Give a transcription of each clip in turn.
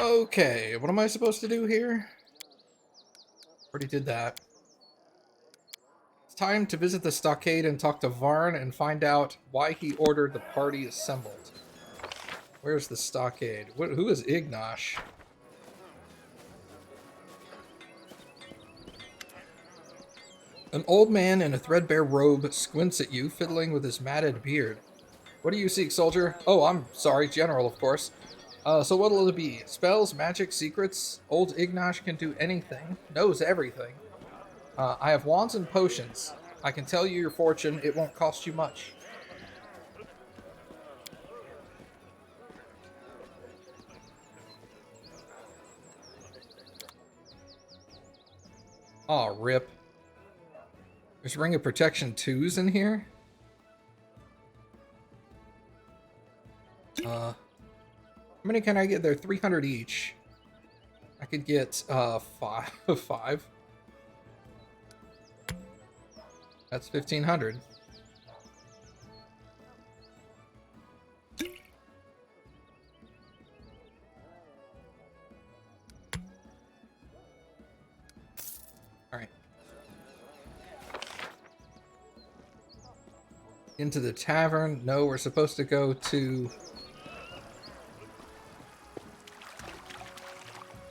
Okay, what am I supposed to do here? Already did that. It's time to visit the stockade and talk to Varn and find out why he ordered the party assembled. Where's the stockade? Who is Ignash? An old man in a threadbare robe squints at you, fiddling with his matted beard. What do you seek, soldier? Oh, I'm sorry, general, of course. So what'll it be? Spells, magic, secrets? Old Ignash can do anything, knows everything. I have wands and potions. I can tell you your fortune, it won't cost you much. Aw, rip. There's Ring of Protection 2s in here? How many can I get there? 300 each. I could get, five. Five. That's 1,500. Alright. Into the tavern. No, we're supposed to go to...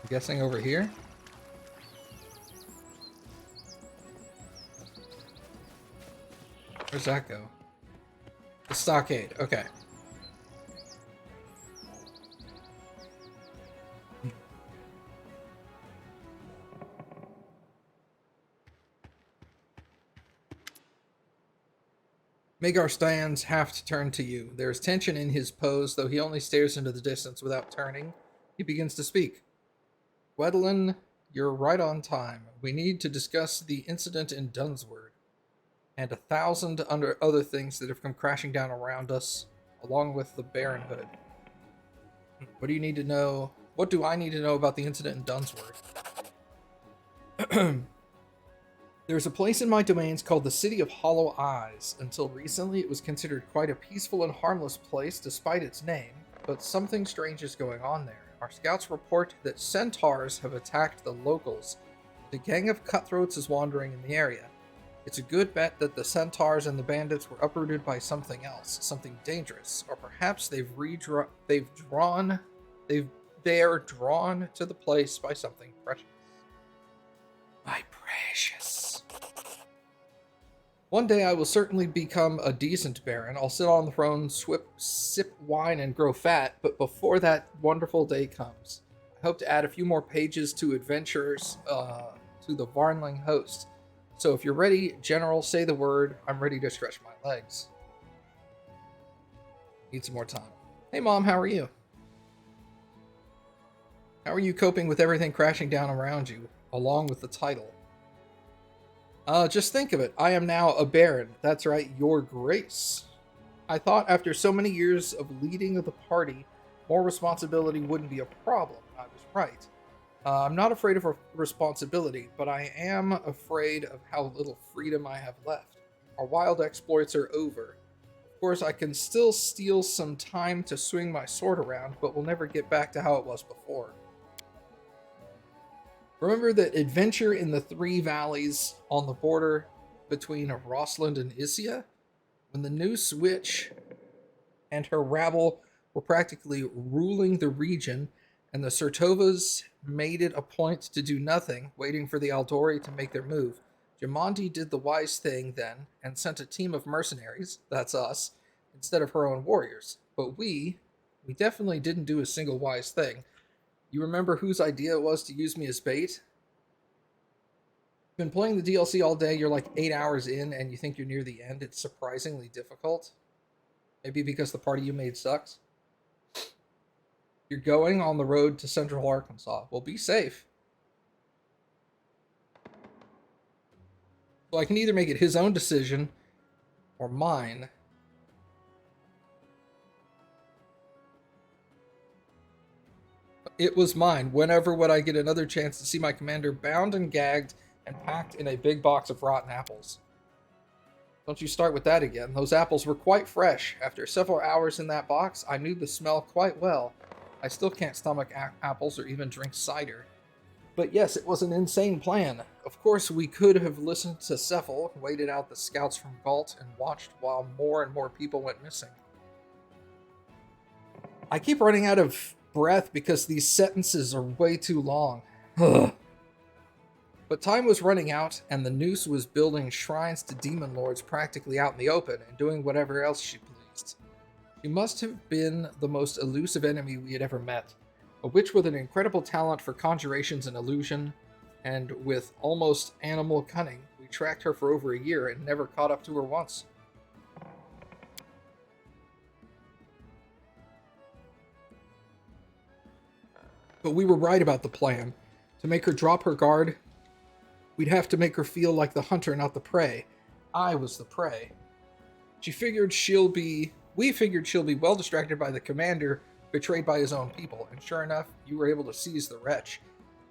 I'm guessing over here? Where's that go? The stockade. Okay. Magar stands half to turn to you. There is tension in his pose, though he only stares into the distance without turning. He begins to speak. Gwendolyn, you're right on time. We need to discuss the incident in Dunsword, and 1,000 other things that have come crashing down around us, along with the Baronhood. What do you need to know? What do I need to know about the incident in Dunsword? There's a place in my domains called the City of Hollow Eyes. Until recently, it was considered quite a peaceful and harmless place despite its name, but something strange is going on there. Our scouts report that centaurs have attacked the locals. The gang of cutthroats is wandering in the area. It's a good bet that the centaurs and the bandits were uprooted by something else, something dangerous, or perhaps they're drawn to the place by something precious. My precious. One day I will certainly become a decent baron. I'll sit on the throne, sip wine, and grow fat, but before that wonderful day comes, I hope to add a few more pages to adventures to the Varnling host. So if you're ready, General, say the word. I'm ready to stretch my legs. Need some more time. Hey, Mom, how are you? How are you coping with everything crashing down around you, along with the title? Just think of it. I am now a baron. That's right, your grace. I thought after so many years of leading the party, more responsibility wouldn't be a problem. I was right. I'm not afraid of responsibility, but I am afraid of how little freedom I have left. Our wild exploits are over. Of course, I can still steal some time to swing my sword around, but we'll never get back to how it was before. Remember that adventure in the Three Valleys on the border between Rossland and Isia? When the new Switch and her rabble were practically ruling the region, and the Sertovas made it a point to do nothing, waiting for the Aldori to make their move. Jamonti did the wise thing then, and sent a team of mercenaries, that's us, instead of her own warriors. But we definitely didn't do a single wise thing. You remember whose idea it was to use me as bait? Been playing the DLC all day, you're like 8 hours in, and you think you're near the end. It's surprisingly difficult. Maybe because the party you made sucks. You're going on the road to Central Arkansas. Well, be safe. So I can either make it his own decision or mine. It was mine. Whenever would I get another chance to see my commander bound and gagged and packed in a big box of rotten apples? Don't you start with that again. Those apples were quite fresh. After several hours in that box, I knew the smell quite well. I still can't stomach apples or even drink cider. But yes, it was an insane plan. Of course, we could have listened to Cephal, waited out the scouts from Galt, and watched while more and more people went missing. I keep running out of breath because these sentences are way too long. Ugh. But time was running out, and the Noose was building shrines to demon lords practically out in the open and doing whatever else she pleased. She must have been the most elusive enemy we had ever met, a witch with an incredible talent for conjurations and illusion, and with almost animal cunning. We tracked her for over a year and never caught up to her once. But we were right about the plan. To make her drop her guard, we'd have to make her feel like the hunter, not the prey. I was the prey. We figured she'll be well distracted by the commander, betrayed by his own people, and sure enough, you were able to seize the wretch.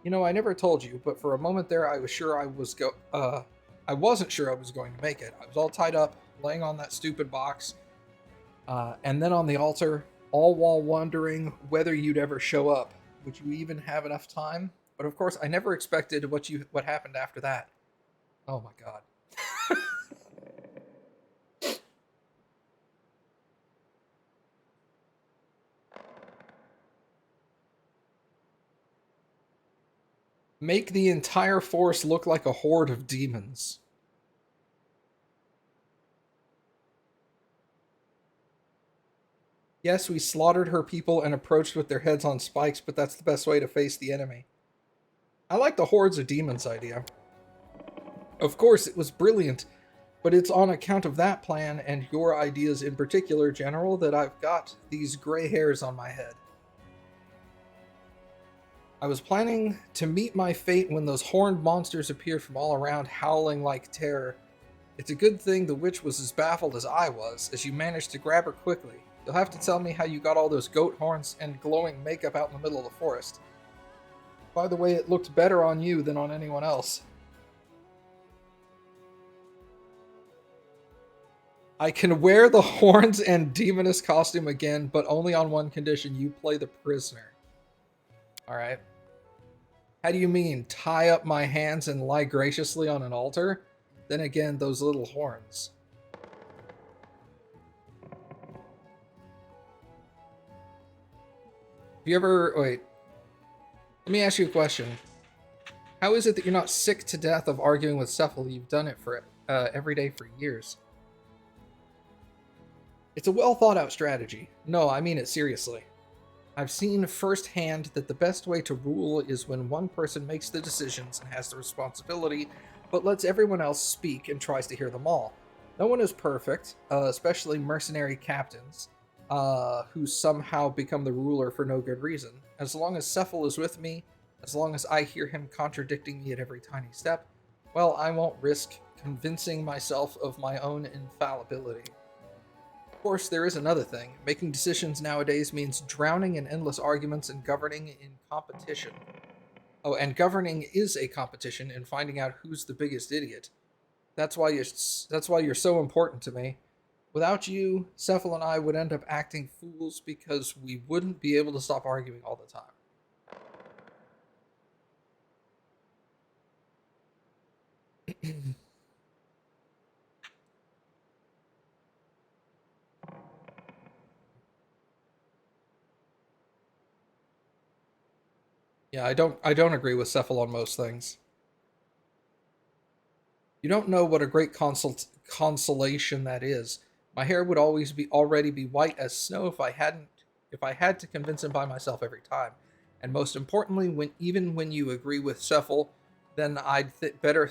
You know, I never told you, but for a moment there, I wasn't sure I was going to make it. I was all tied up, laying on that stupid box, and then on the altar, all while wondering whether you'd ever show up. Would you even have enough time? But of course, I never expected what happened after that. Oh my god. Make the entire force look like a horde of demons. Yes, we slaughtered her people and approached with their heads on spikes, but that's the best way to face the enemy. I like the hordes of demons idea. Of course, it was brilliant, but it's on account of that plan and your ideas in particular, General, that I've got these gray hairs on my head. I was planning to meet my fate when those horned monsters appeared from all around, howling like terror. It's a good thing the witch was as baffled as I was, as you managed to grab her quickly. You'll have to tell me how you got all those goat horns and glowing makeup out in the middle of the forest. By the way, it looked better on you than on anyone else. I can wear the horns and demoness costume again, but only on one condition. You play the prisoner. Alright. How do you mean? Tie up my hands and lie graciously on an altar? Then again, those little horns. Have you ever... Wait. Let me ask you a question. How is it that you're not sick to death of arguing with Cephal? You've done it for every day for years. It's a well thought out strategy. No, I mean it seriously. I've seen firsthand that the best way to rule is when one person makes the decisions and has the responsibility, but lets everyone else speak and tries to hear them all. No one is perfect, especially mercenary captains, who somehow become the ruler for no good reason. As long as Cephal is with me, as long as I hear him contradicting me at every tiny step, well, I won't risk convincing myself of my own infallibility. Of course, there is another thing. Making decisions nowadays means drowning in endless arguments and governing in competition. Oh, and governing is a competition in finding out who's the biggest idiot. That's why you're so important to me. Without you, Cephal and I would end up acting fools because we wouldn't be able to stop arguing all the time. Yeah, I don't agree with Cephal on most things. You don't know what a great consolation that is. My hair would already be white as snow if I had to convince him by myself every time. And most importantly, when you agree with Cephal, then I'd better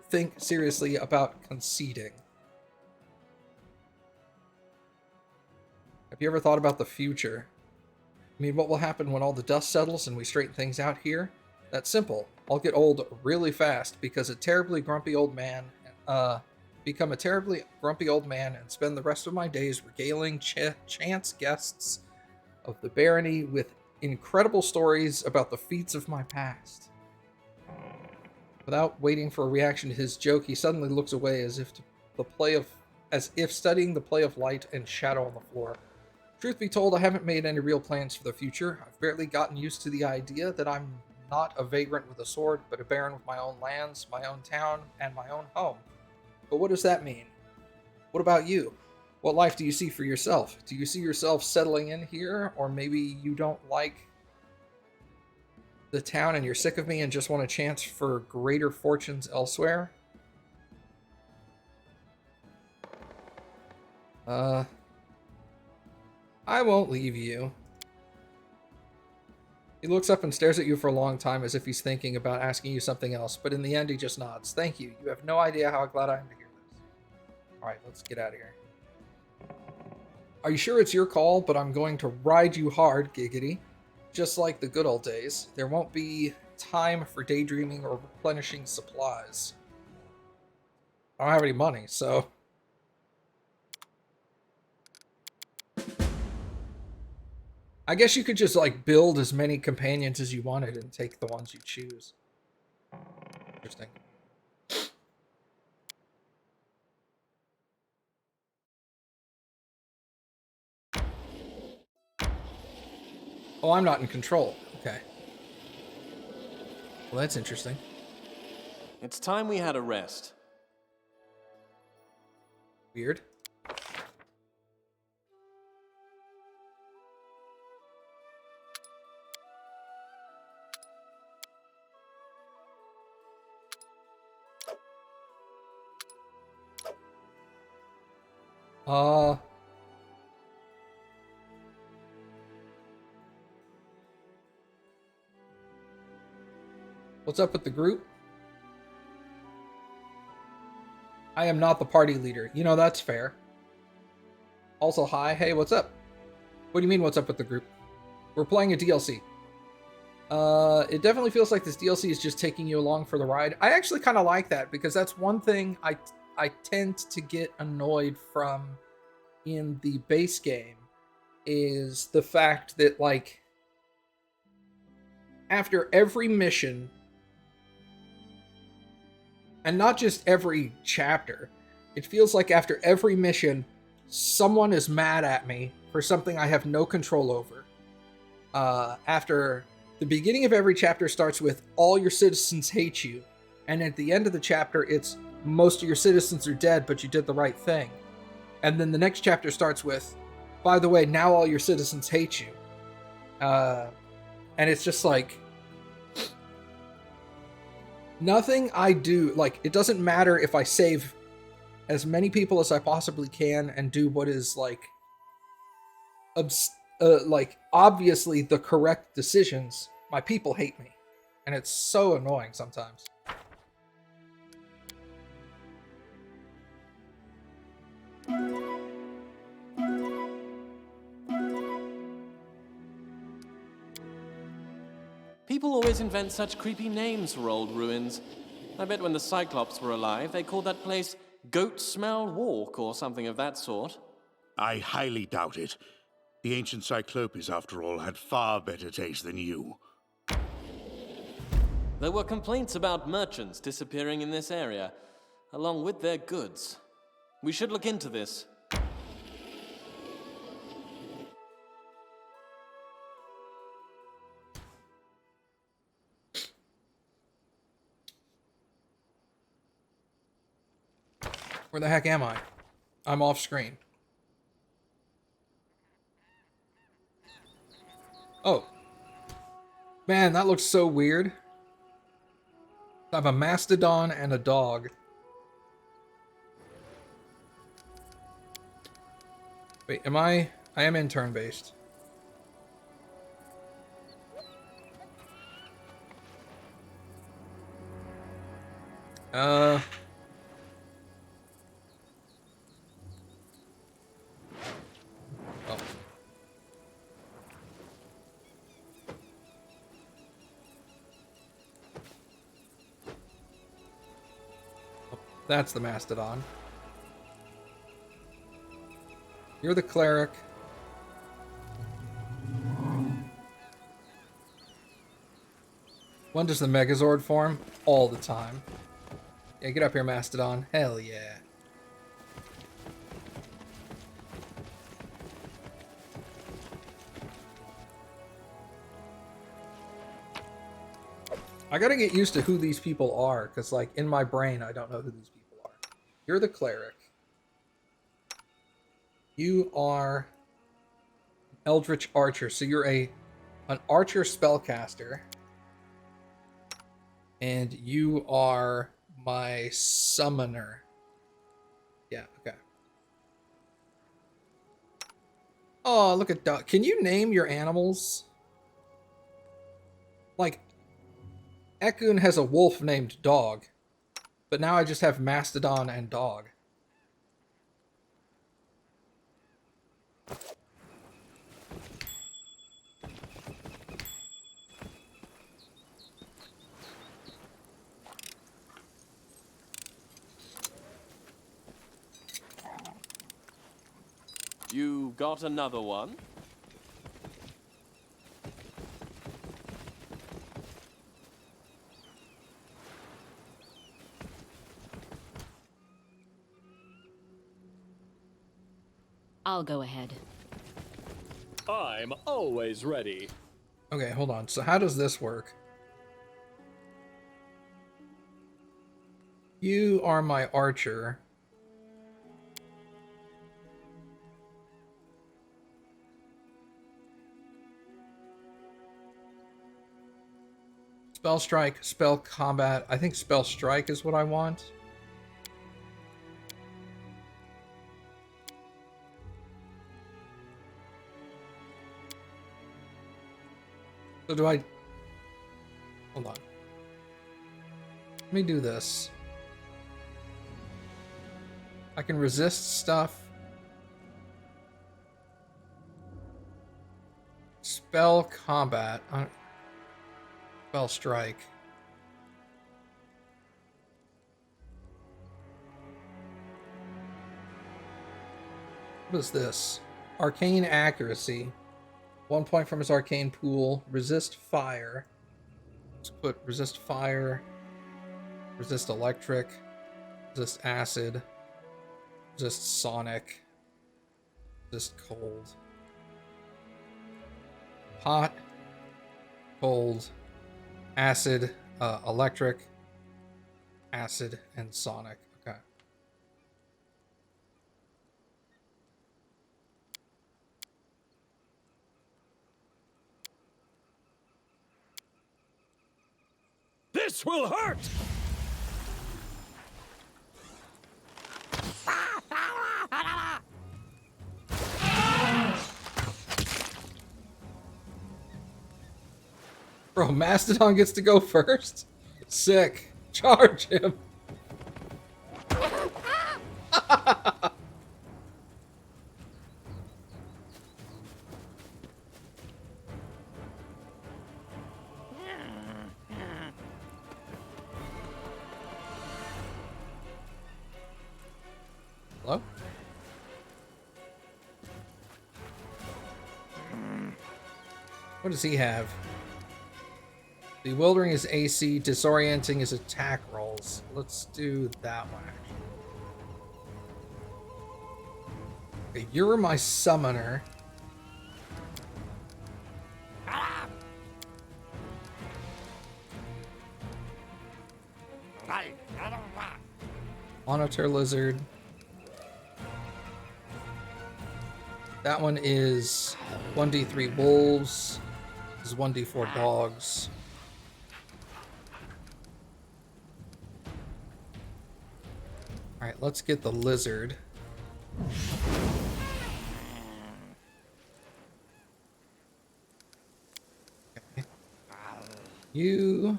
think seriously about conceding. Have you ever thought about the future? I mean, what will happen when all the dust settles and we straighten things out here? That's simple. I'll get old really fast because become a terribly grumpy old man and spend the rest of my days regaling chance guests of the barony with incredible stories about the feats of my past. Without waiting for a reaction to his joke, he suddenly looks away as if studying the play of light and shadow on the floor. Truth be told, I haven't made any real plans for the future. I've barely gotten used to the idea that I'm not a vagrant with a sword, but a baron with my own lands, my own town, and my own home. But what does that mean? What about you? What life do you see for yourself? Do you see yourself settling in here, or maybe you don't like the town and you're sick of me and just want a chance for greater fortunes elsewhere? I won't leave you. He looks up and stares at you for a long time as if he's thinking about asking you something else, but in the end he just nods. Thank you. You have no idea how glad I am to hear this. Alright, let's get out of here. Are you sure it's your call? But I'm going to ride you hard, Giggity. Just like the good old days. There won't be time for daydreaming or replenishing supplies. I don't have any money, so... I guess you could just, like, build as many companions as you wanted and take the ones you choose. Interesting. Oh, I'm not in control. Okay. Well, that's interesting. It's time we had a rest. Weird. What's up with the group? I am not the party leader. You know, that's fair. Also, hi. Hey, what's up? What do you mean, what's up with the group? We're playing a DLC. It definitely feels like this DLC is just taking you along for the ride. I actually kind of like that, because that's one thing I tend to get annoyed from in the base game, is the fact that, like, after every mission, and not just every chapter, it feels like after every mission, someone is mad at me for something I have no control over. After the beginning of every chapter starts with, all your citizens hate you, and at the end of the chapter, it's, most of your citizens are dead, but you did the right thing. And then the next chapter starts with, by the way, now all your citizens hate you. And it's just like, nothing I do, like, it doesn't matter if I save as many people as I possibly can and do what is, like, obviously the correct decisions. My people hate me. And it's so annoying sometimes. People always invent such creepy names for old ruins. I bet when the Cyclops were alive, they called that place Goat Smell Walk or something of that sort. I highly doubt it. The ancient Cyclopes, after all, had far better taste than you. There were complaints about merchants disappearing in this area, along with their goods. We should look into this. Where the heck am I? I'm off screen. Oh. Man, that looks so weird. I have a mastodon and a dog. Wait, am I am in turn-based. Oh. That's the mastodon. You're the cleric. When does the Megazord form? All the time. Yeah, get up here, Mastodon. Hell yeah. I gotta get used to who these people are, because, like, in my brain, I don't know who these people are. You're the cleric. You are an eldritch archer, so you're an archer spellcaster. And you are my summoner. Yeah, okay. Oh, look at Dog. Can you name your animals? Like, Ekun has a wolf named Dog, but now I just have Mastodon and Dog. You got another one? I'll go ahead. I'm always ready. Okay, hold on. So how does this work? You are my archer. Spell strike, spell combat. I think spell strike is what I want. So do I... Hold on. Let me do this. I can resist stuff. Spell combat. Spell strike. What is this? Arcane accuracy. 1 point from his arcane pool. Resist fire. Let's put resist fire. Resist electric. Resist acid. Resist sonic. Resist cold. Hot. Cold. Acid. Electric. Acid and sonic. Okay. This will hurt! Bro, Mastodon gets to go first? Sick. Charge him. Hello? What does he have? Bewildering is AC, disorienting is attack rolls. Let's do that one, actually. Okay, you're my summoner. Monitor lizard. That one is 1d3 wolves. This is 1d4 dogs. Alright, let's get the lizard. Okay. You...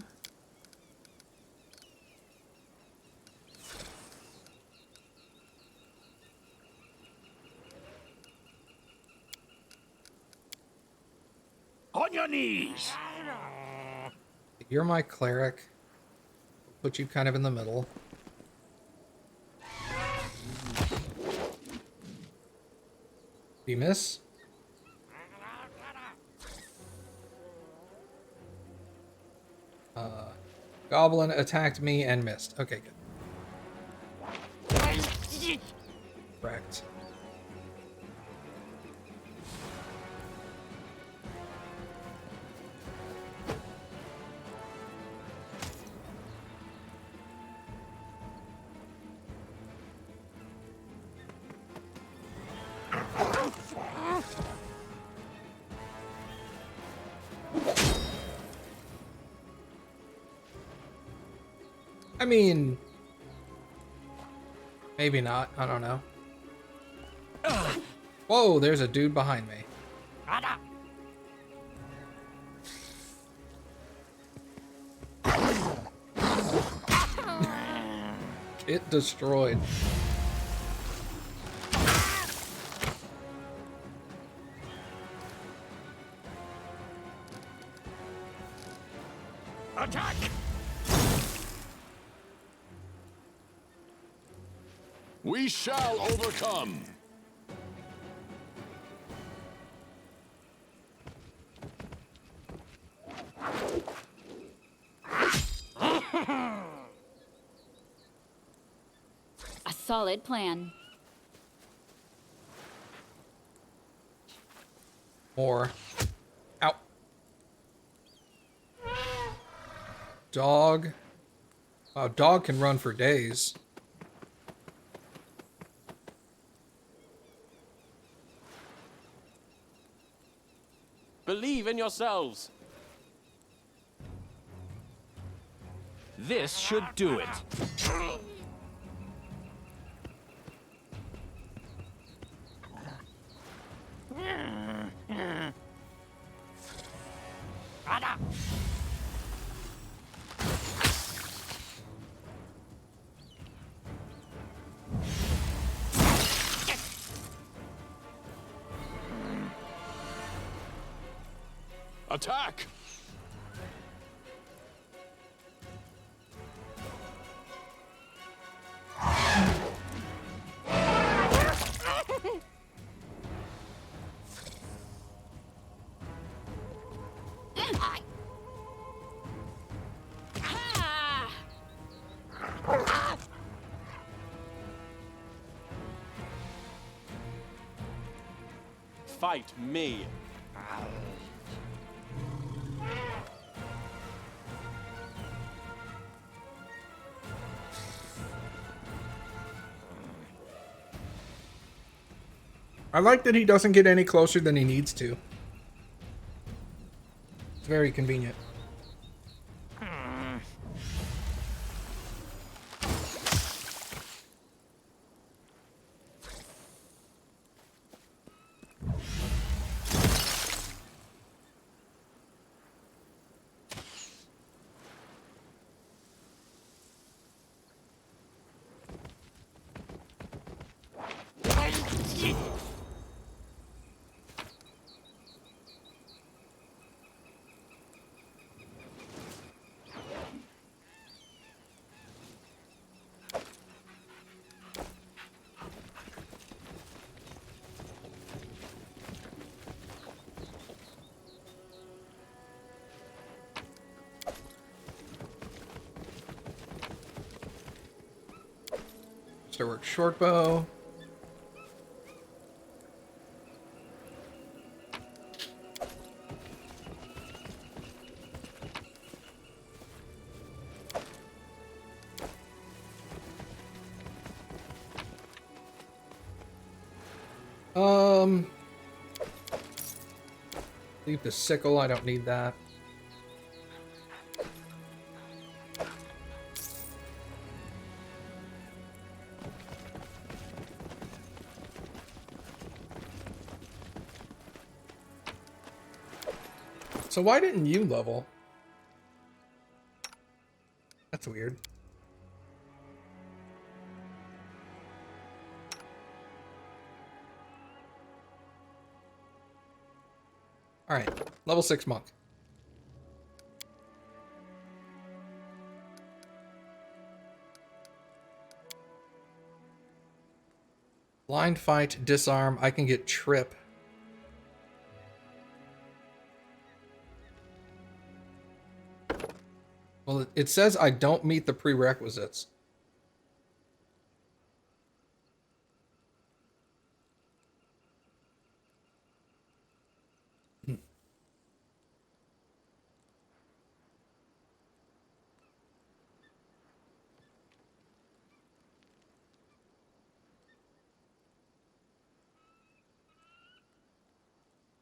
On your knees! You're my cleric. Put you kind of in the middle. You miss? Goblin attacked me and missed. Okay, good. Correct. I mean, maybe not. I don't know. Whoa, there's a dude behind me. It destroyed. Attack! We shall overcome. A solid plan. More. Ow. Dog. Wow, dog can run for days. Believe in yourselves. This should do it. Attack! Fight me. I like that he doesn't get any closer than he needs to. It's very convenient. So work short bow. Leave the sickle, I don't need that. So why didn't you level? That's weird. All right, level 6 monk. Blind fight, disarm. I can get trip. Well, it says I don't meet the prerequisites.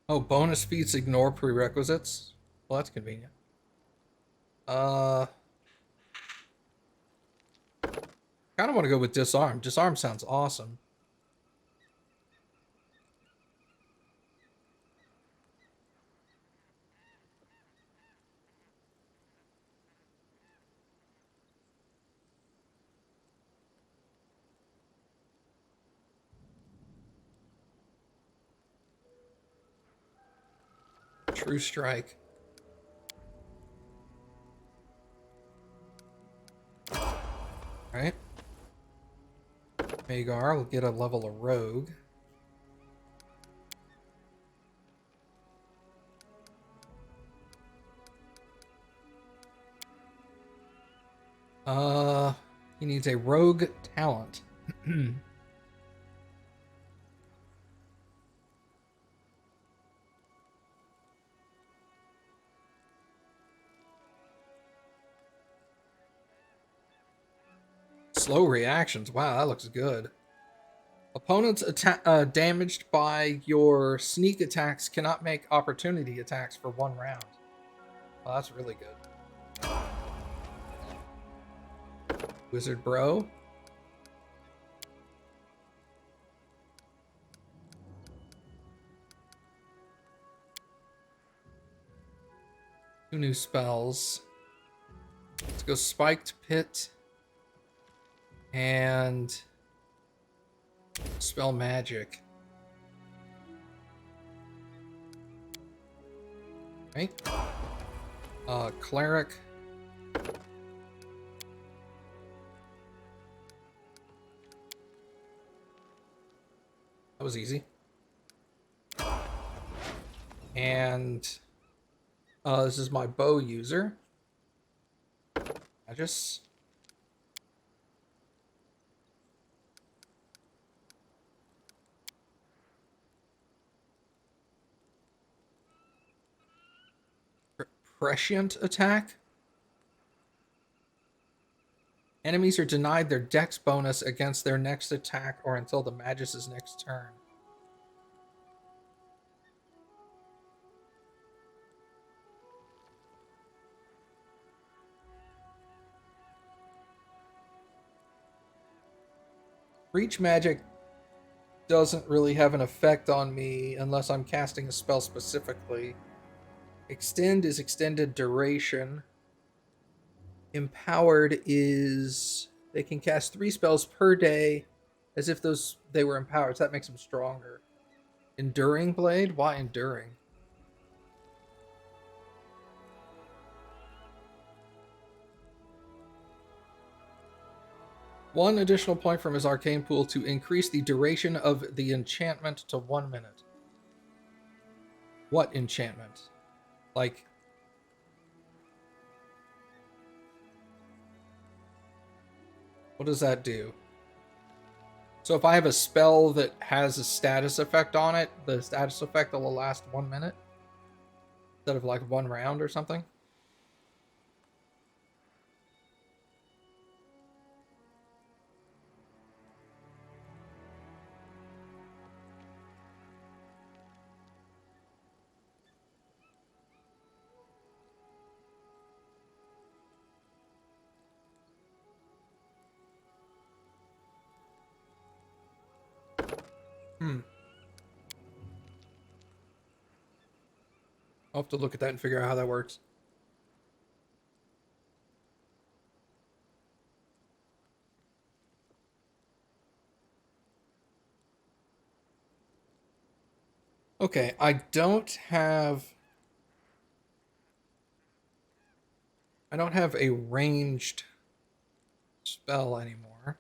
Oh, bonus feats ignore prerequisites? Well, that's convenient. kind of want to go with disarm. Disarm sounds awesome. True strike. Right. Magar will get a level of rogue. He needs a rogue talent. Slow reactions. Wow, that looks good. Opponents damaged by your sneak attacks cannot make opportunity attacks for 1 round. Well, that's really good. Wizard Bro. Two new spells. Let's go Spiked Pit and Spell Magic. Okay. Cleric. That was easy. And this is my bow user. I just prescient attack. Enemies are denied their dex bonus against their next attack or until the Magus's next turn. Breach magic doesn't really have an effect on me unless I'm casting a spell specifically. Extend is extended duration. Empowered is they can cast 3 spells per day as if they were empowered, so that makes them stronger. Enduring Blade? Why enduring? One additional point from his arcane pool to increase the duration of the enchantment to 1 minute. What enchantment? Like, what does that do? So if I have a spell that has a status effect on it, the status effect will last 1 minute? Instead of like 1 round or something? I'll have to look at that and figure out how that works. Okay, I don't have a ranged spell anymore.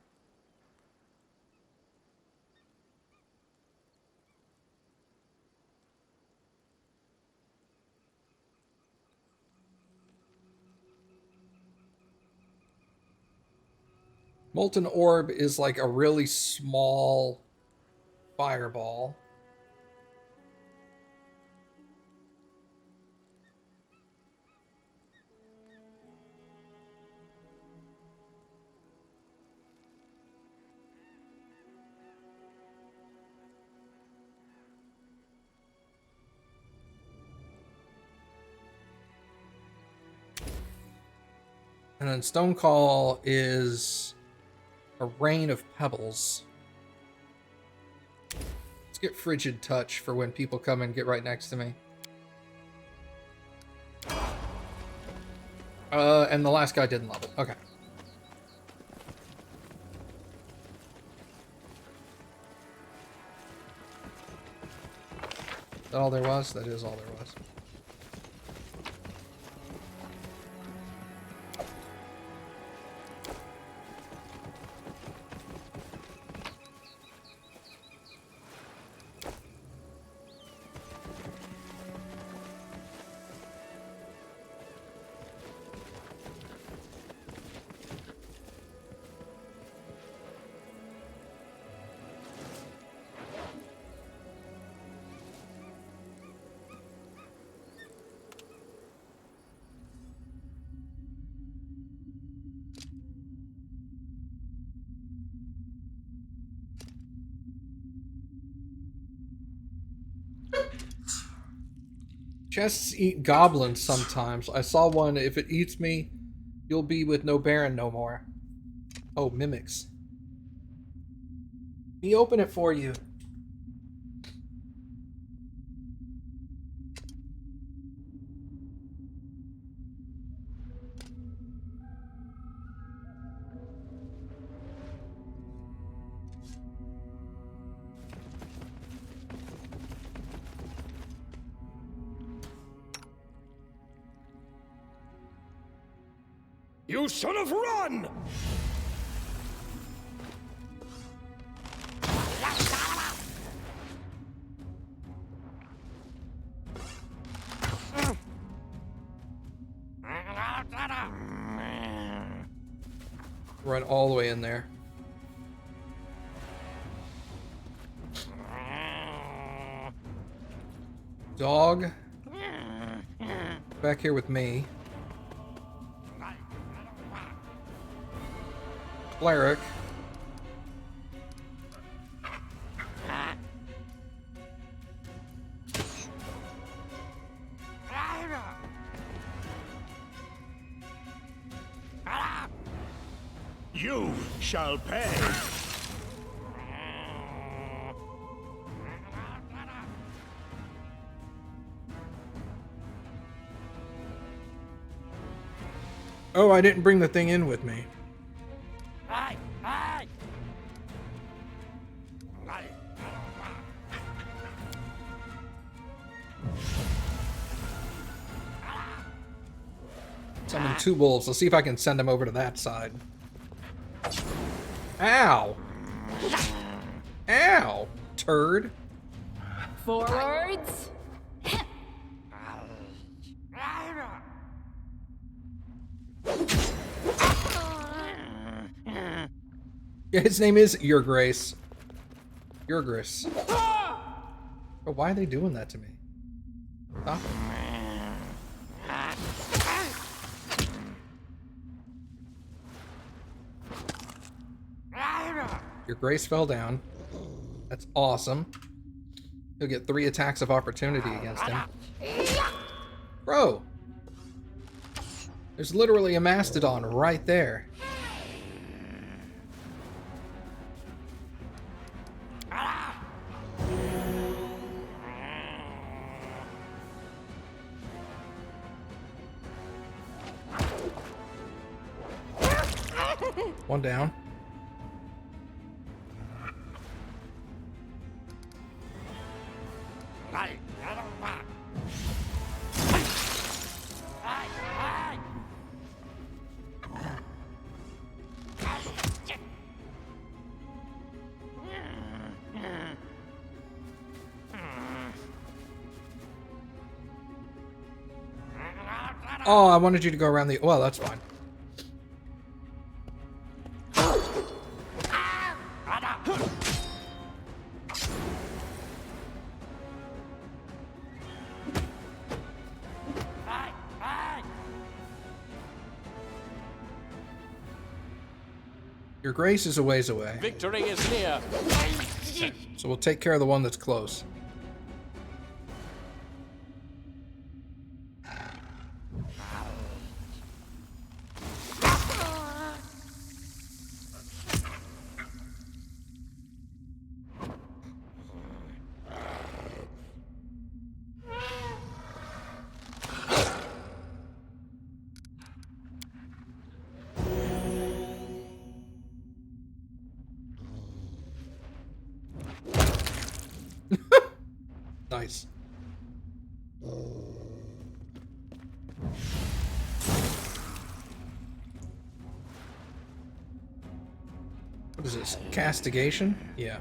Molten Orb is like a really small fireball. And then Stone Call is A rain of pebbles. Let's get frigid touch for when people come and get right next to me. And the last guy didn't level. Okay. Is that all there was? That is all there was. Chests eat goblins sometimes. I saw one. If it eats me, you'll be with no Baron no more. Oh, mimics. Me open it for you. You should have run! Run all the way in there. Dog. Back here with me. Cleric. You shall pay. Oh, I didn't bring the thing in with me. Summon 2 wolves. Let's see if I can send them over to that side. Ow! Ow! Turd. Forwards. Yeah, his name is Your Grace. Your Grace. But why are they doing that to me? Stop it. Your Grace fell down. That's awesome. He'll get 3 attacks of opportunity against him. Bro! There's literally a mastodon right there. One down. Oh, I wanted you to go around the... Well, that's fine. Your Grace is a ways away. Victory is near. So we'll take care of the one that's close. Nice. What is this? Castigation? Yeah.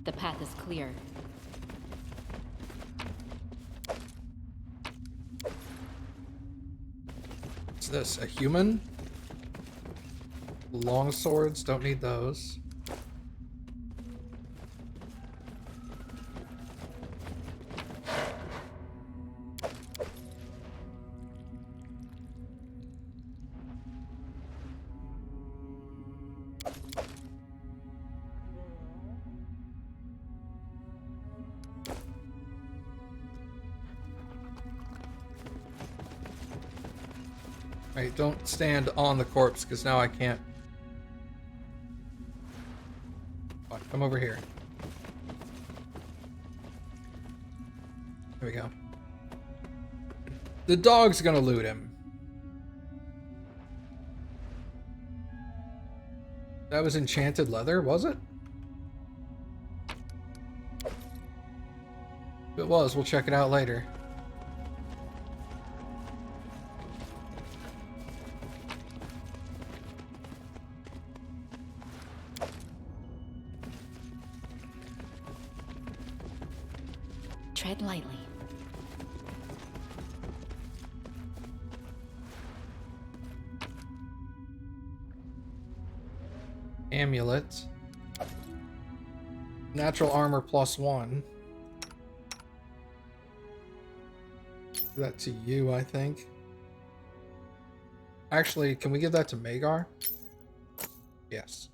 The path is clear. What's this? A human? Long swords, don't need those. Right, don't stand on the corpse, because now I can't. Come over here. There we go. The dog's gonna loot him. That was enchanted leather, was it? If it was, we'll check it out later. Tread lightly. Amulet. Natural armor +1. Give that to you, I think. Actually, can we give that to Magar? Yes.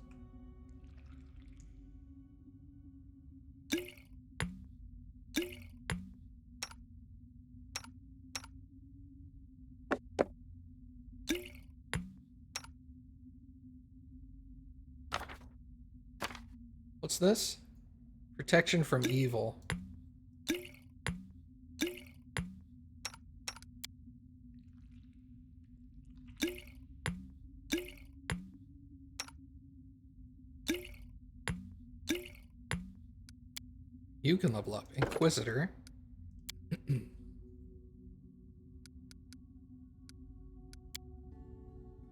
What's this? Protection from evil. You can level up. Inquisitor.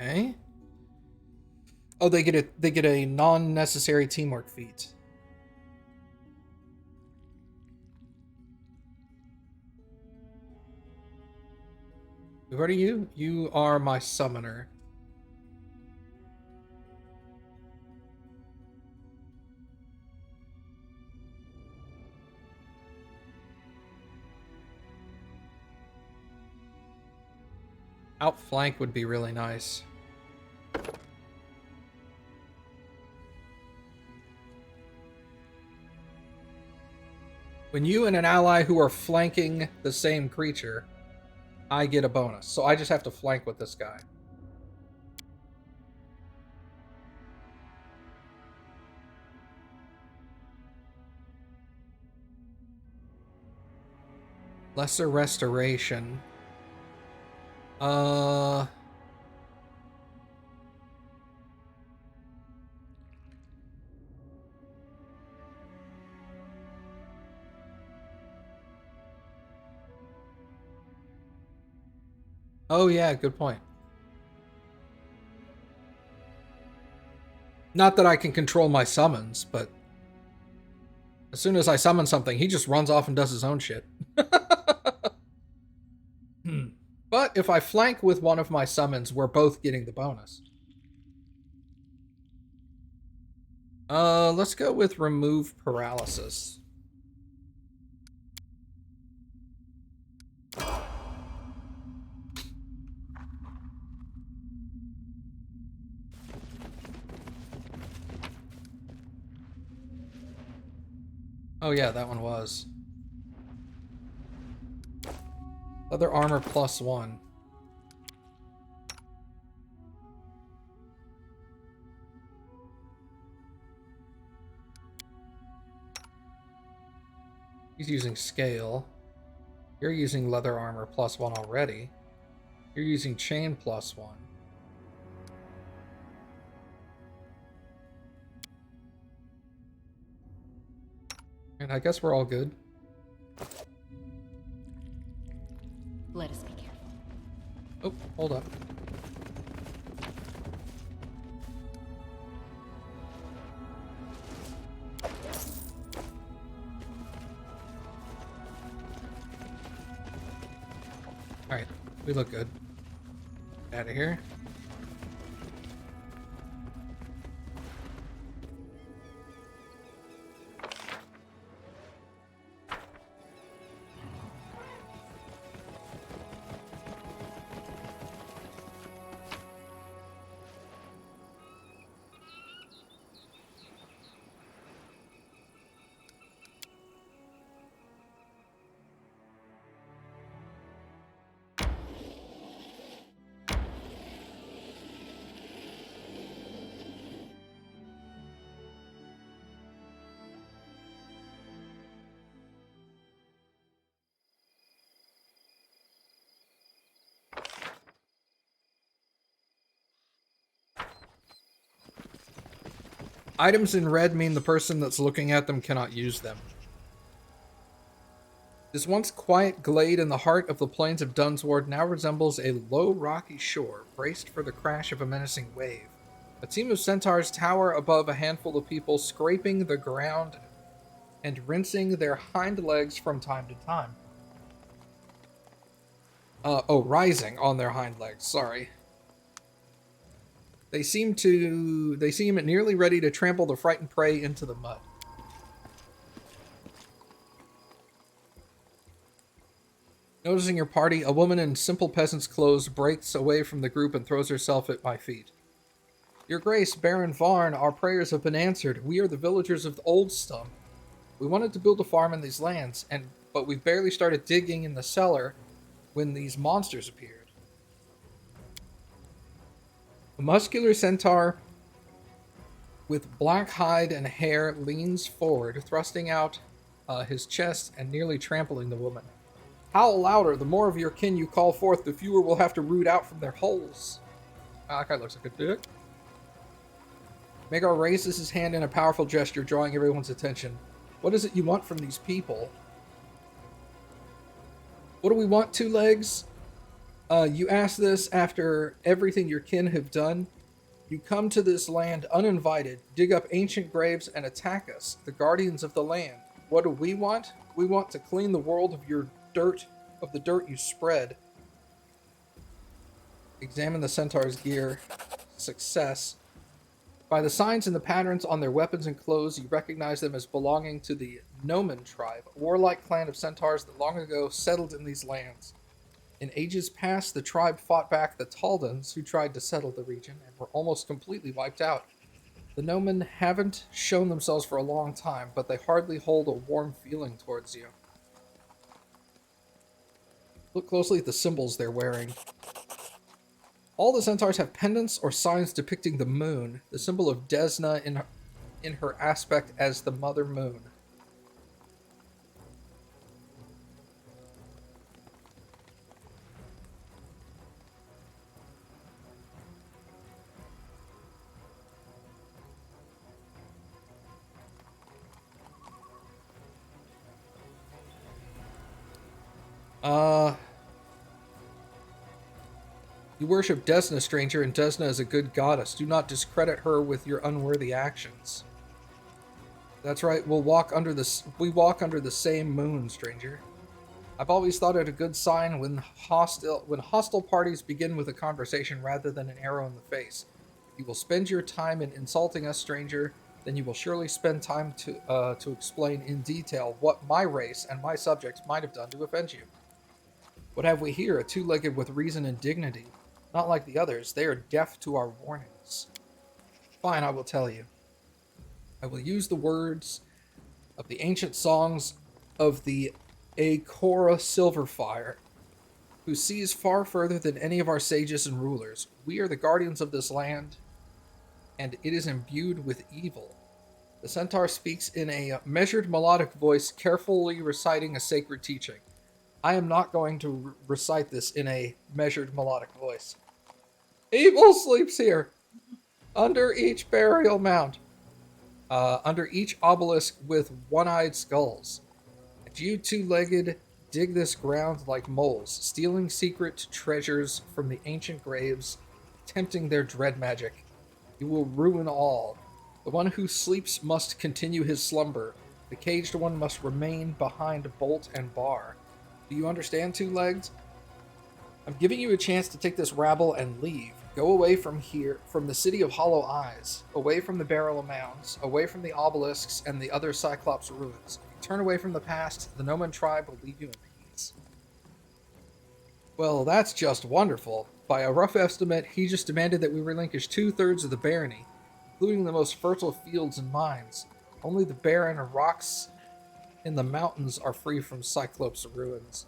Okay. Oh, they get a non-necessary teamwork feat. What are you? You are my summoner. Outflank would be really nice. When you and an ally who are flanking the same creature, I get a bonus. So I just have to flank with this guy. Lesser restoration. Oh yeah, good point. Not that I can control my summons, but as soon as I summon something, he just runs off and does his own shit. But if I flank with one of my summons, we're both getting the bonus. Let's go with remove paralysis. Oh yeah, that one was. Leather armor +1. He's using scale. You're using leather armor +1 already. You're using chain +1. And I guess we're all good. Let us be careful. Oh, hold up. Alright, we look good. Out of here. Items in red mean the person that's looking at them cannot use them. This once quiet glade in the heart of the plains of Dunsward now resembles a low rocky shore, braced for the crash of a menacing wave. A team of centaurs tower above a handful of people, scraping the ground and rinsing their hind legs from time to time. Rising on their hind legs, sorry. They seem nearly ready to trample the frightened prey into the mud. Noticing your party, a woman in simple peasant's clothes breaks away from the group and throws herself at my feet. Your Grace, Baron Varn, our prayers have been answered. We are the villagers of Old Stump. We wanted to build a farm in these lands, but we barely started digging in the cellar when these monsters appeared. A muscular centaur with black hide and hair leans forward, thrusting out his chest and nearly trampling the woman. Howl louder. The more of your kin you call forth, the fewer we'll have to root out from their holes. That guy looks like a dick. Magar raises his hand in a powerful gesture, drawing everyone's attention. What is it you want from these people? What do we want, Two Legs? You ask this after everything your kin have done. You come to this land uninvited, dig up ancient graves, and attack us, the guardians of the land. What do we want? We want to clean the world of your dirt, of the dirt you spread. Examine the centaur's gear. Success. By the signs and the patterns on their weapons and clothes, you recognize them as belonging to the Nomen tribe, a warlike clan of centaurs that long ago settled in these lands. In ages past, the tribe fought back the Taldans, who tried to settle the region, and were almost completely wiped out. The Nomen haven't shown themselves for a long time, but they hardly hold a warm feeling towards you. Look closely at the symbols they're wearing. All the centaurs have pendants or signs depicting the moon, the symbol of Desna in her aspect as the Mother Moon. You worship Desna, stranger, and Desna is a good goddess. Do not discredit her with your unworthy actions. That's right, we walk under the same moon, stranger. I've always thought it a good sign when hostile parties begin with a conversation rather than an arrow in the face. If you will spend your time in insulting us, stranger, then you will surely spend time to explain in detail what my race and my subjects might have done to offend you. What have we here? A two-legged with reason and dignity. Not like the others, they are deaf to our warnings. Fine, I will tell you. I will use the words of the ancient songs of the Akora Silverfire, who sees far further than any of our sages and rulers. We are the guardians of this land, and it is imbued with evil. The centaur speaks in a measured melodic voice, carefully reciting a sacred teaching. I am not going to recite this in a measured melodic voice. Evil sleeps here, under each burial mound, under each obelisk with one-eyed skulls. And you two-legged dig this ground like moles, stealing secret treasures from the ancient graves, tempting their dread magic. You will ruin all. The one who sleeps must continue his slumber. The caged one must remain behind bolt and bar. Do you understand, Two Legs? I'm giving you a chance to take this rabble and leave. Go away from here, from the city of Hollow Eyes, away from the burial mounds, away from the obelisks and the other Cyclops ruins. If you turn away from the past, the Noman tribe will leave you in peace. Well, that's just wonderful. By a rough estimate, he just demanded that we relinquish 2/3 of the barony, including the most fertile fields and mines. Only the barren rocks in the mountains are free from Cyclops ruins.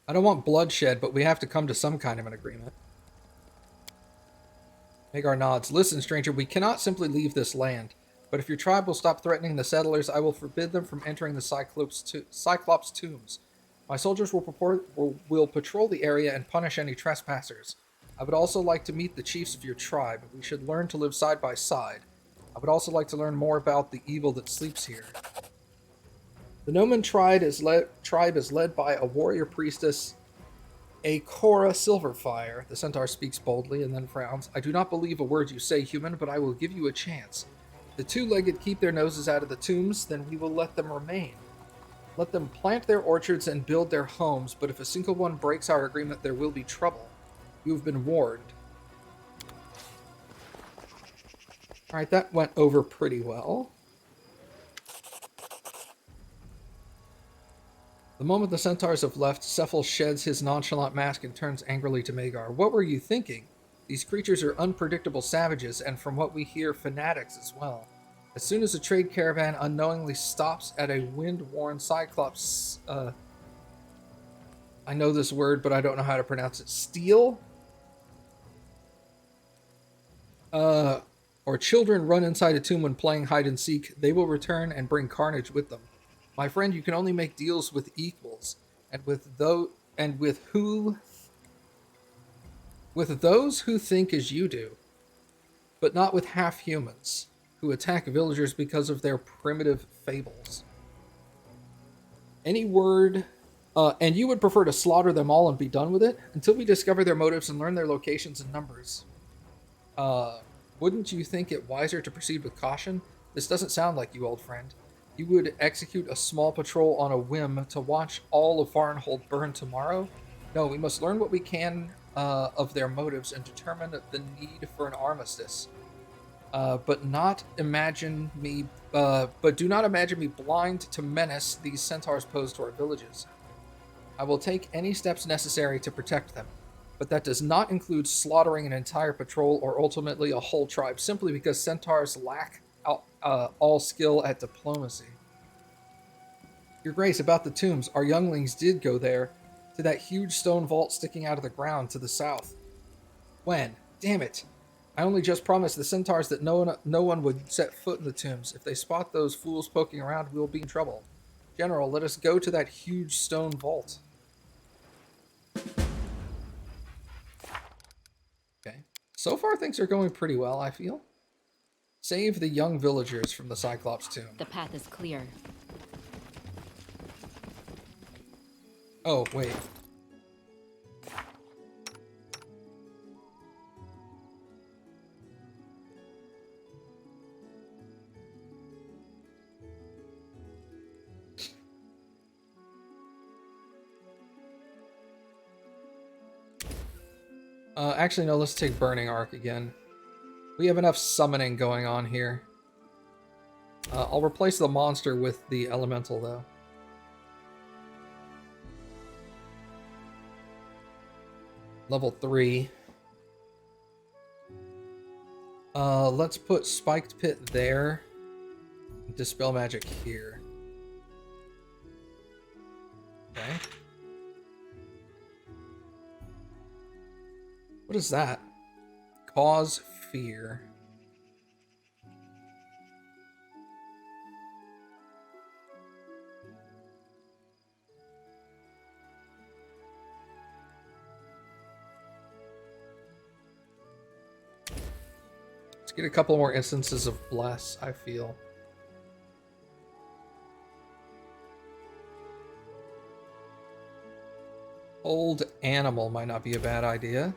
I don't want bloodshed, but we have to come to some kind of an agreement. Magar nods. Listen, stranger, we cannot simply leave this land. But if your tribe will stop threatening the settlers, I will forbid them from entering the Cyclops tombs. My soldiers will patrol the area and punish any trespassers. I would also like to meet the chiefs of your tribe. We should learn to live side by side. I would also like to learn more about the evil that sleeps here. The Noman tribe is led by a warrior priestess, Akora Silverfire. The centaur speaks boldly and then frowns. I do not believe a word you say, human, but I will give you a chance. If the two-legged keep their noses out of the tombs, then we will let them remain. Let them plant their orchards and build their homes, but if a single one breaks our agreement, there will be trouble. You have been warned. Alright, that went over pretty well. The moment the centaurs have left, Cephal sheds his nonchalant mask and turns angrily to Magar. What were you thinking? These creatures are unpredictable savages, and from what we hear, fanatics as well. As soon as a trade caravan unknowingly stops at a wind-worn Cyclops, I know this word, but I don't know how to pronounce it. Steel? Or children run inside a tomb when playing hide-and-seek, they will return and bring carnage with them. My friend, you can only make deals with equals, and with those who think as you do, but not with half-humans who attack villagers because of their primitive fables. Any word, and you would prefer to slaughter them all and be done with it until we discover their motives and learn their locations and numbers. Wouldn't you think it wiser to proceed with caution? This doesn't sound like you, old friend. You would execute a small patrol on a whim to watch all of Varnhold burn tomorrow? No, we must learn what we can of their motives and determine the need for an armistice. But do not imagine me blind to menace these centaurs pose to our villages. I will take any steps necessary to protect them, but that does not include slaughtering an entire patrol or ultimately a whole tribe, simply because centaurs lack all skill at diplomacy. Your Grace, about the tombs, our younglings did go there, to that huge stone vault sticking out of the ground to the south. When? Damn it! I only just promised the centaurs that no one would set foot in the tombs. If they spot those fools poking around, we will be in trouble. General, let us go to that huge stone vault. Okay. So far, things are going pretty well, I feel. Save the young villagers from the Cyclops tomb. The path is clear. Oh, wait. Actually, no, let's take Burning Arc again. We have enough summoning going on here. I'll replace the monster with the elemental, though. Level 3. Let's put Spiked Pit there. Dispel Magic here. Okay. What is that? Cause Fear. Let's get a couple more instances of Bless, I feel. Old Animal might not be a bad idea.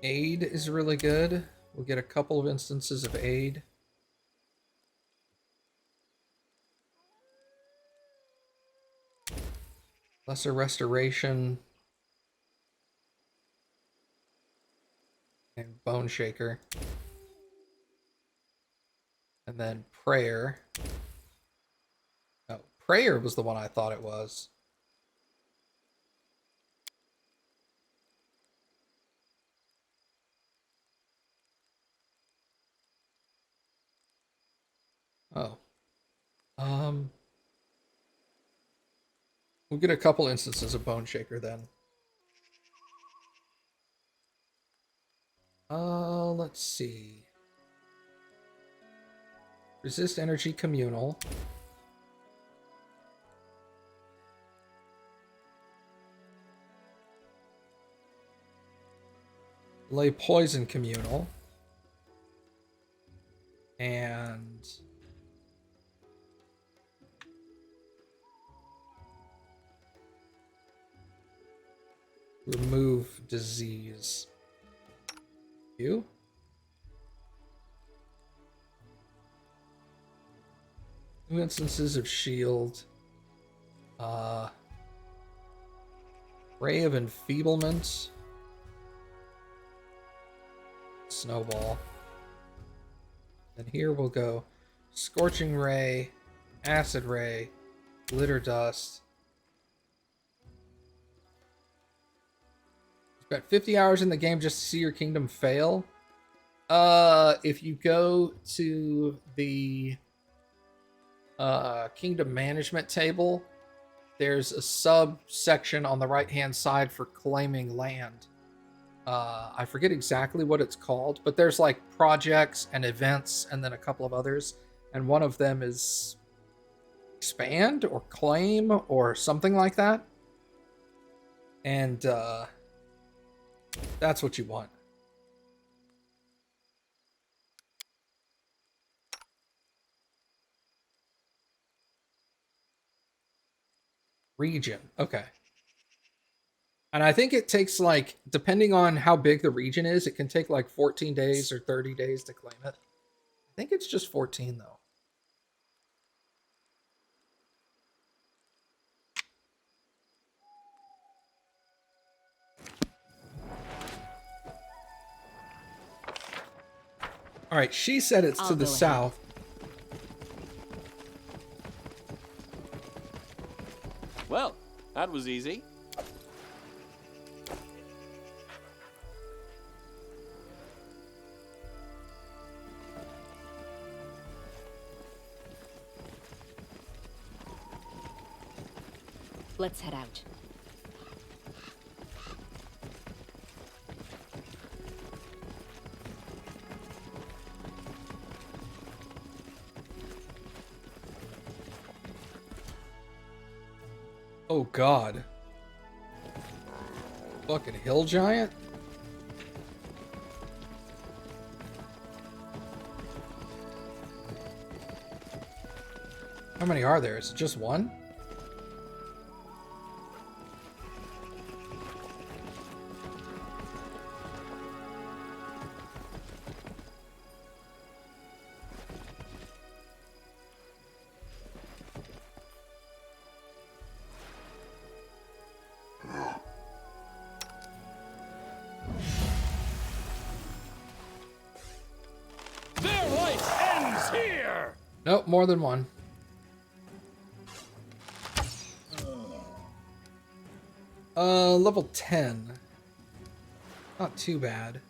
Aid is really good. We'll get a couple of instances of Aid. Lesser Restoration. And Bone Shaker. And then Prayer. Oh, Prayer was the one I thought it was. Oh. We'll get a couple instances of Bone Shaker then. Let's see. Resist Energy Communal. Lay Poison Communal. And remove Disease. You? Two instances of Shield. Ray of Enfeeblement. Snowball. And here we'll go Scorching Ray, Acid Ray, Glitter Dust. You've got 50 hours in the game just to see your kingdom fail. If you go to the kingdom management table, there's a subsection on the right-hand side for claiming land. I forget exactly what it's called, but there's like projects and events and then a couple of others. And one of them is expand or claim or something like that. And that's what you want. Region. Okay. And I think it takes, like, depending on how big the region is, it can take like 14 days or 30 days to claim it. I think it's just 14, though. All right, she said it's to the south. Well, that was easy. Let's head out. Oh, God. Fucking hill giant? How many are there? Is it just one? Nope, more than one. Level 10. Not too bad.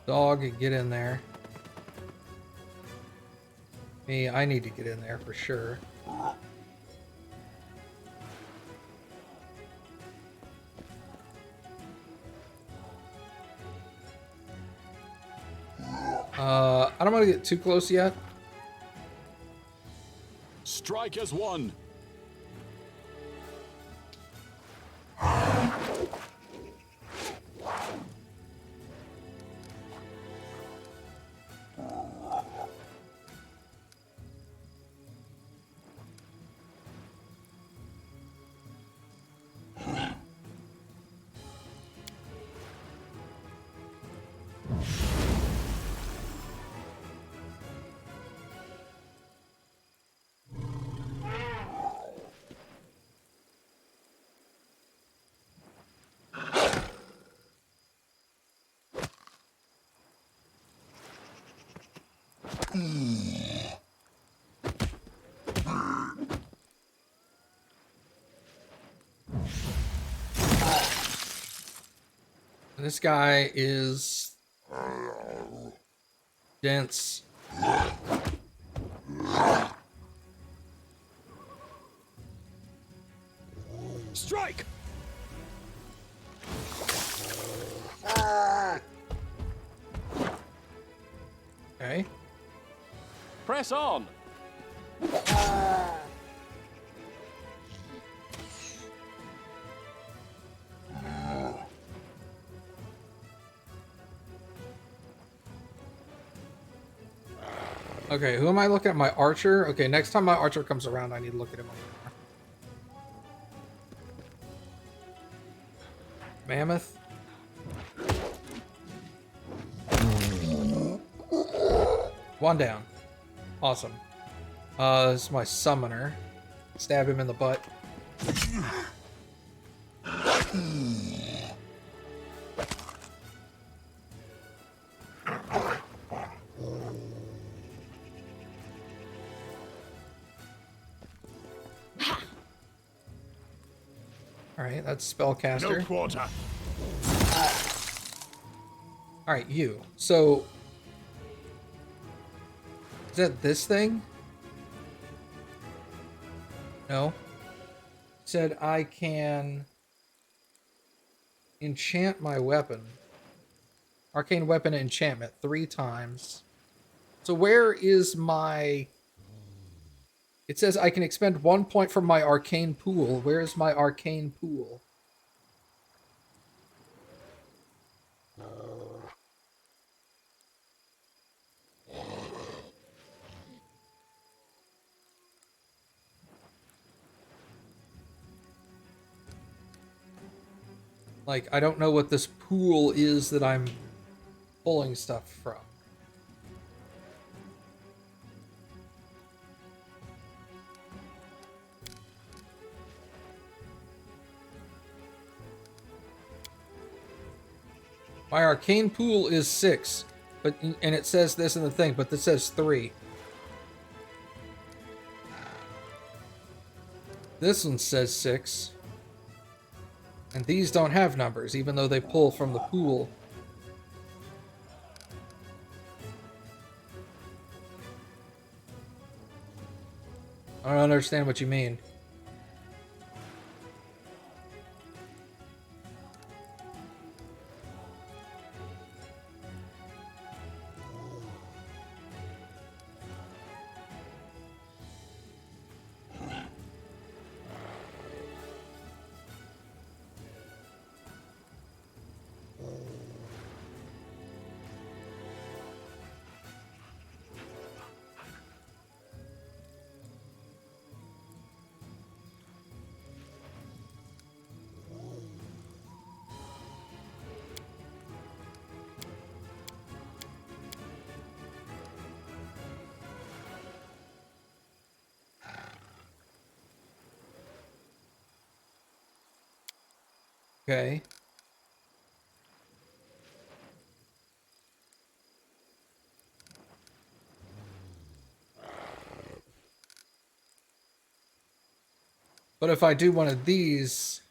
Dog, get in there. Me, I need to get in there for sure. I don't want to get too close yet. Strike as one. This guy is dense. Strike! Okay. Press on! Okay, who am I looking at? My archer? Okay, next time my archer comes around, I need to look at him a little more. Mammoth. One down. Awesome. This is my summoner. Stab him in the butt. Alright, that's spellcaster. No quarter. Alright, you. So... is that this thing? No. Said I can... enchant my weapon. Arcane weapon enchantment 3 times. So where is my... it says I can expend 1 point from my arcane pool. Where is my arcane pool? Like, I don't know what this pool is that I'm pulling stuff from. My arcane pool is 6, but and it says this in the thing, but this says 3. This one says 6. And these don't have numbers, even though they pull from the pool. I don't understand what you mean. Okay. But if I do one of these...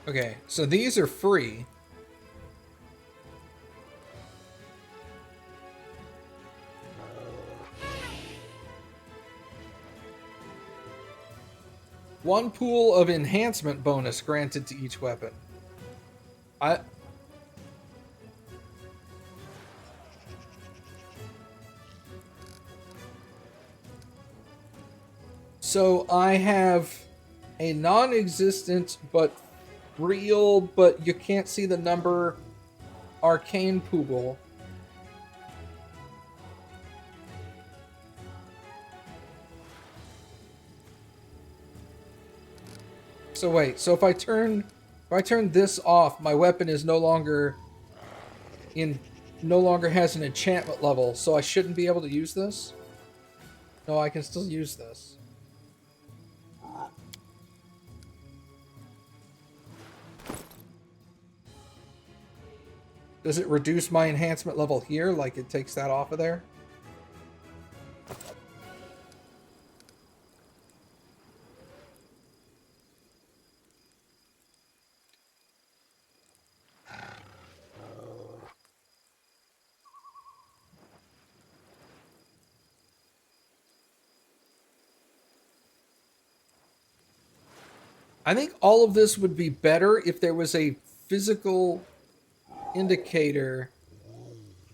Okay, so these are free. One pool of enhancement bonus granted to each weapon. So I have a non-existent but real, but you can't see the number, arcane pool. So wait, so if I turn this off, my weapon is no longer has an enchantment level, so I shouldn't be able to use this? No, I can still use this. Does it reduce my enhancement level here, like it takes that off of there? I think all of this would be better if there was a physical indicator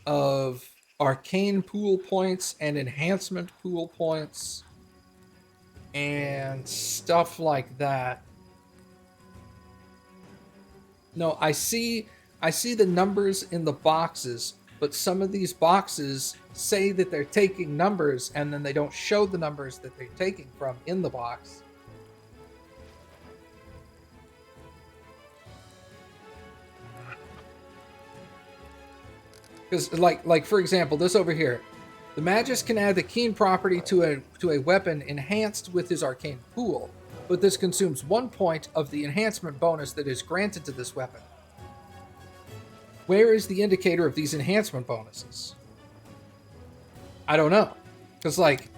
of arcane pool points and enhancement pool points and stuff like that. No, I see the numbers in the boxes, but some of these boxes say that they're taking numbers and then they don't show the numbers that they're taking from in the box. Because, like for example, this over here, the Magus can add the keen property to a weapon enhanced with his arcane pool, but this consumes 1 point of the enhancement bonus that is granted to this weapon. Where is the indicator of these enhancement bonuses? I don't know, because like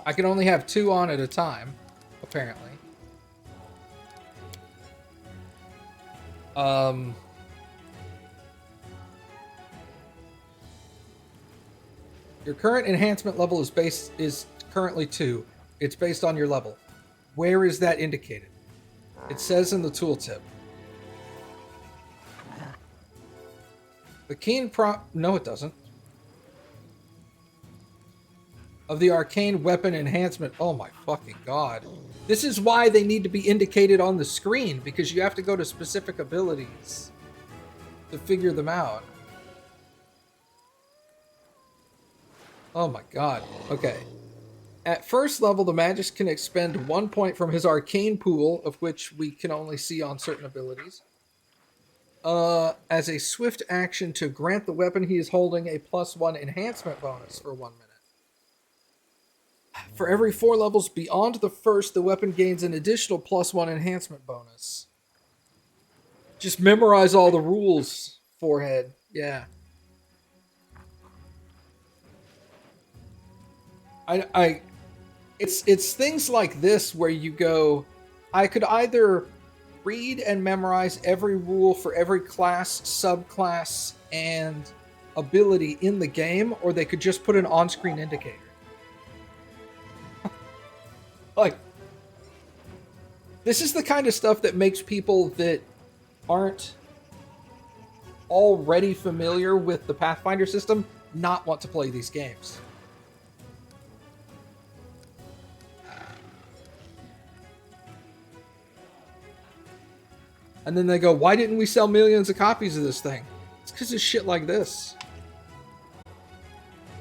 I can only have 2 on at a time, apparently. Your current enhancement level is currently 2. It's based on your level. Where is that indicated? It says in the tooltip. The keen no, it doesn't. Of the arcane weapon enhancement. Oh my fucking god. This is why they need to be indicated on the screen, because you have to go to specific abilities to figure them out. Oh my god. Okay. At first level, the Magus can expend 1 point from his arcane pool, of which we can only see on certain abilities, as a swift action to grant the weapon he is holding a +1 enhancement bonus for 1 minute. For every 4 levels beyond the first, the weapon gains an additional +1 enhancement bonus. Just memorize all the rules, forehead. Yeah. It's things like this where you go, I could either read and memorize every rule for every class, subclass, and ability in the game, or they could just put an on-screen indicator. Like, this is the kind of stuff that makes people that aren't already familiar with the Pathfinder system not want to play these games. And then they go, why didn't we sell millions of copies of this thing? It's because of shit like this.